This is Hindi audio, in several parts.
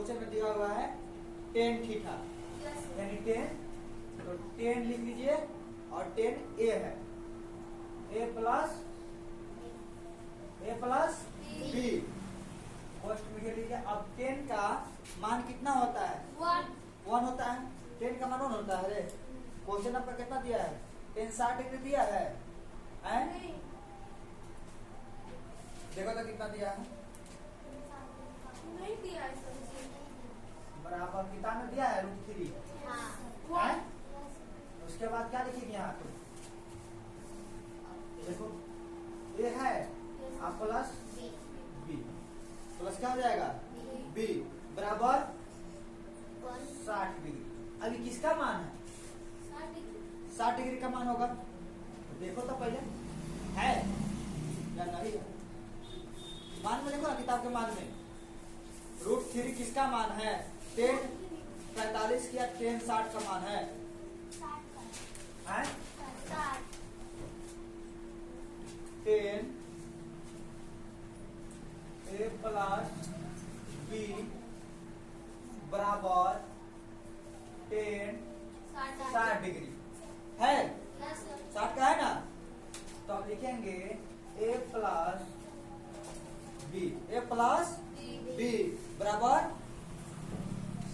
क्वेश्चन में दिया हुआ है टेन थीटा यानी 10, तो 10 लिख लीजिए और 10 ए है, ए प्लस बी पोस्ट में लिख लीजिए। अब 10 का मान कितना होता है? 1 होता है। 10 का मान 1 होता है। क्वेश्चन आपका कितना दिया है? 10 60 डिग्री दिया है, देखो तो कितना दिया है? नहीं दिया है बराबर कितना में दिया है? √3 है। उसके बाद क्या लिखेगी यहाँ पे? देखो ये है आप प्लस बी, प्लस क्या हो जाएगा? बी बराबर 60 डिग्री। अभी किसका मान है? 60 डिग्री का मान होगा। देखो तो पहले है या नहीं है? मान में देखो ना, किताब के मान में √3 किसका मान है? 10 45 किया 10 60 का मान है, 10 ए प्लस बी बराबर 10 60 डिग्री है। 60 का है ना, तो अब लिखेंगे ए प्लस बी बराबर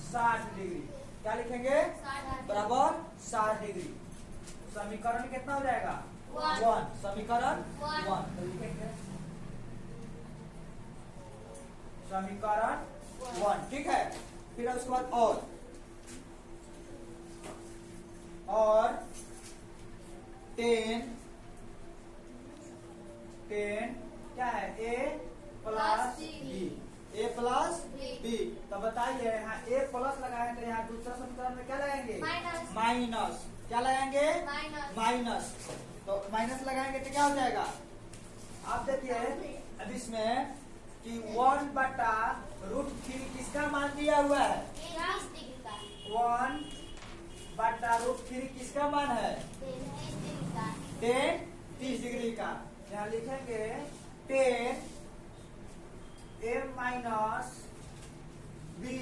60 डिग्री। क्या लिखेंगे? बराबर 60 डिग्री। समीकरण कितना हो जाएगा? 1। समीकरण 1 तो लिखेंगे समीकरण 1, ठीक है। फिर उसके बाद और 10 क्या है? ए प्लस बी। तो बताइए यहाँ ए प्लस लगाए तो यहाँ दूसरा समीकरण में क्या लगाएंगे? माइनस। क्या लगाएंगे? माइनस। तो माइनस लगाएंगे तो क्या हो जाएगा? आप देखिए अब इसमें कि 1 बटा √3 किसका मान दिया हुआ है? 1 बटा √3 किसका मान है? 10 30 डिग्री का। यहाँ लिखेंगे 10 ए माइनस बी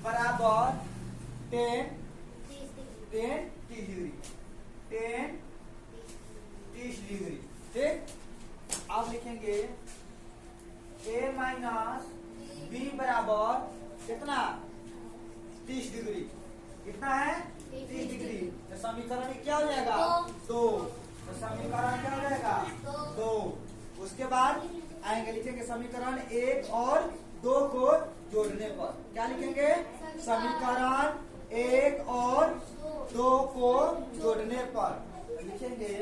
बराबर 10 30 डिग्री, 10 30 डिग्री, ठीक। अब लिखेंगे ए माइनस बी बराबर कितना? 30 डिग्री। कितना है? 30 डिग्री। तो समीकरण क्या हो जाएगा? 2। तो समीकरण क्या हो जाएगा? 2। उसके बाद आएंगे लिखेंगे समीकरण 1 और 2 को जोड़ने पर। क्या लिखेंगे? समीकरण 1 और 2 को जोड़ने पर लिखेंगे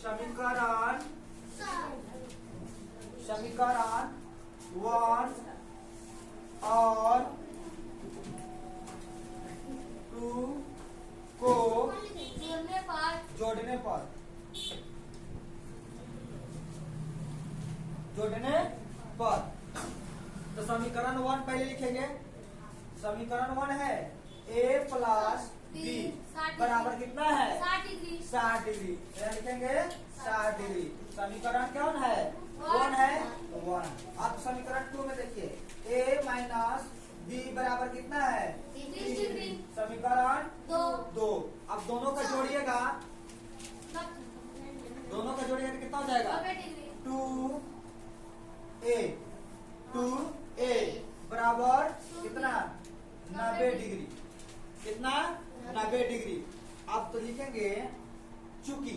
समीकरण 1 और 2 को जोड़ने पर तो समीकरण 1 पहले लिखेंगे। समीकरण 1 है ए प्लस बी बराबर कितना है? 60 डिग्री। लिखेंगे 60 डिग्री। समीकरण कौन है? 1 है 1। अब समीकरण 2 में देखिए ए माइनस बी बराबर कितना है? 30 डिग्री। समीकरण 2। अब दोनों का जोड़िएगा, तो कितना हो जाएगा? 2a बराबर कितना? 90 डिग्री। कितना? 90 डिग्री। अब तो लिखेंगे चूंकि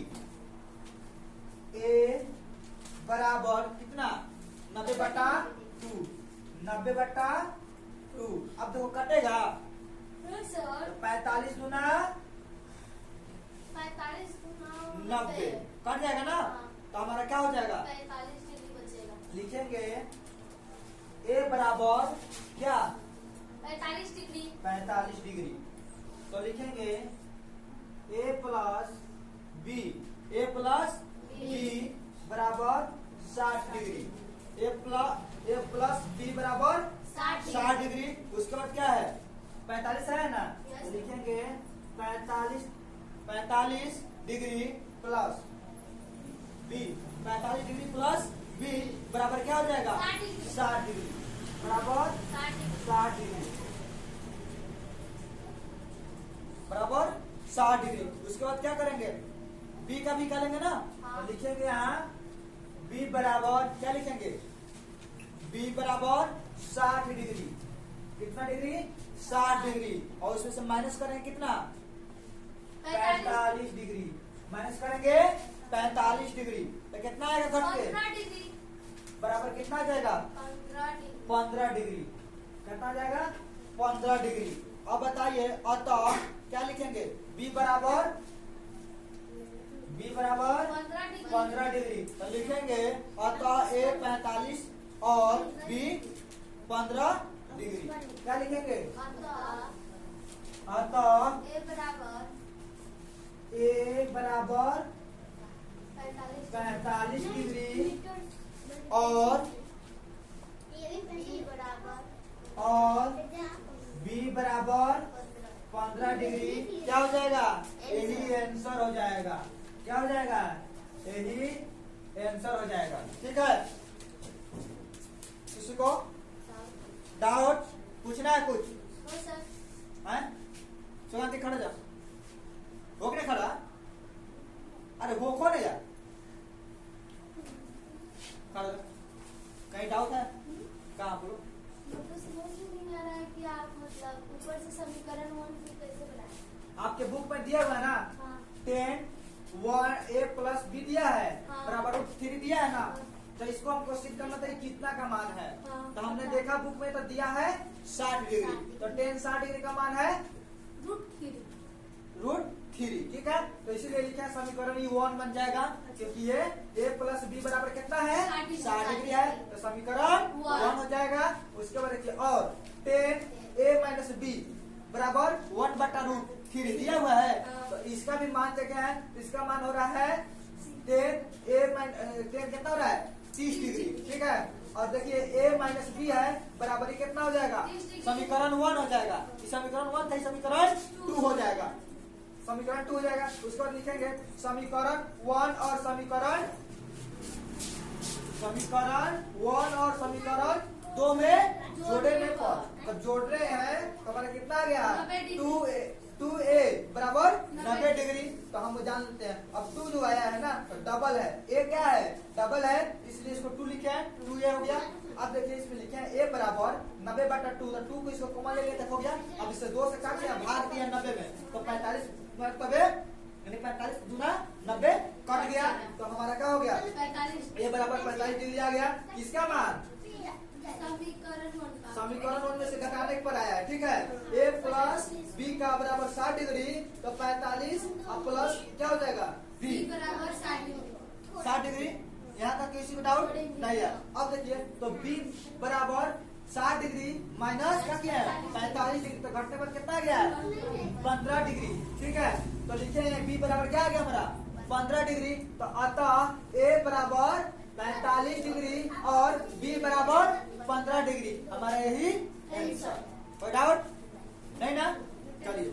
a बराबर कितना? 90 बटा 2। 90 बटा 2। अब देखो कटेगा तो 45 गुना 90 कट जाएगा ना, तो हमारा क्या हो जाएगा? 45 डिग्री बचेगा। लिखेंगे ए बराबर क्या? 45 डिग्री। 45 डिग्री। तो लिखेंगे ए प्लस बी बराबर 60 डिग्री। ए प्लस बी बराबर 60 डिग्री। उसके बाद क्या है? 45 है ना, तो लिखेंगे 45 degree plus B. 45 degree plus B बराबर क्या हो जाएगा 60 डिग्री। 60 डिग्री बराबर 60 डिग्री बराबर 60 डिग्री। उसके बाद क्या करेंगे बी का भी निकालेंगे ना। हाँ। तो लिखेंगे यहाँ बी बराबर क्या लिखेंगे बी बराबर 60 डिग्री। कितना डिग्री 60 डिग्री और उसमें से माइनस करेंगे कितना 45 डिग्री। माइनस करेंगे 45 डिग्री तो कितना आएगा घट के 15 डिग्री बराबर कितना आ जाएगा 15 डिग्री। कितना आ जाएगा 15 डिग्री। अब बताइए अतः क्या लिखेंगे b बराबर 15 डिग्री तो लिखेंगे अतः a 45 और b 15 डिग्री। क्या लिखेंगे अतः a बराबर 45 डिग्री और b बराबर 15 डिग्री क्या हो जाएगा यही आंसर हो जाएगा। क्या हो जाएगा यही आंसर हो जाएगा। ठीक है किसी को डाउट पूछना है कुछ है सुगंधी खड़ा जा हो नहीं खड़ा अरे वो कौन है यार खड़ा जा। कहीं डाउट है कहाँ बोलो कि आप मतलब ऊपर से समीकरण 1 कैसे बनाए। आपके बुक में दिया हुआ है ना हाँ। 10 1 a प्लस b दिया है हाँ। बराबर 3 दिया है ना। तो इसको हमको सिद्ध करना था कि कितना का मान है। हाँ। तो हमने देखा बुक में तो दिया है 60 डिग्री तो 10 60 डिग्री का मान है √3। ठीक है तो इसीलिए लिखा है समीकरण ये 1 बन जाएगा क्योंकि ये a प्लस b बराबर कितना है 60 डिग्री है तो समीकरण 1 हो जाएगा। उसके बाद देखिए और 10 a माइनस b बराबर 1/√3 दिया हुआ है। तो इसका भी मान क्या है इसका मान हो रहा है 10 कितना हो रहा है 30 डिग्री। ठीक है और देखिए a माइनस बी है बराबर कितना हो जाएगा समीकरण 1 हो जाएगा। समीकरण 1 था समीकरण 2 हो जाएगा। समीकरण 2 हो जाएगा। उसके बाद लिखेंगे समीकरण 1 और समीकरण 1 और समीकरण 2 में जोड़ने पर तो जोड़ रहे हैं तो हमारा कितना आ गया 2a बराबर 90 डिग्री। तो हम जान लेते हैं अब 2 जो आया है ना तो डबल है a क्या है डबल है इसलिए इसको 2 लिखे हैं 2a हो गया। अब देखिए इसमें लिखे हैं a बराबर 90/2 तो 2 को इसको कॉमन ले लिया हो गया। अब इससे 2 से काट दिया भाग दिया 90 में तो 45 मतलब यानी 45 दूना 90 कट गया तो हमारा क्या हो गया a बराबर 45 डिग्री आ गया। किसका मान समीकरण 1 में से घटाने पर आया है। ठीक है a प्लस b का बराबर 60 डिग्री तो 45 अब प्लस क्या हो जाएगा b 60 डिग्री। यहाँ तक किसी को डाउट नहीं है। अब देखिए तो b बराबर 60 डिग्री माइनस क्या किया है 45 डिग्री तो घटने पर कितना गया है 15 डिग्री। ठीक है तो लिखे b बराबर क्या आ गया हमारा 15 डिग्री। तो अतः a बराबर 45 डिग्री और b बराबर 15 डिग्री हमारा यही आंसर। कोई डाउट नहीं ना चलिए।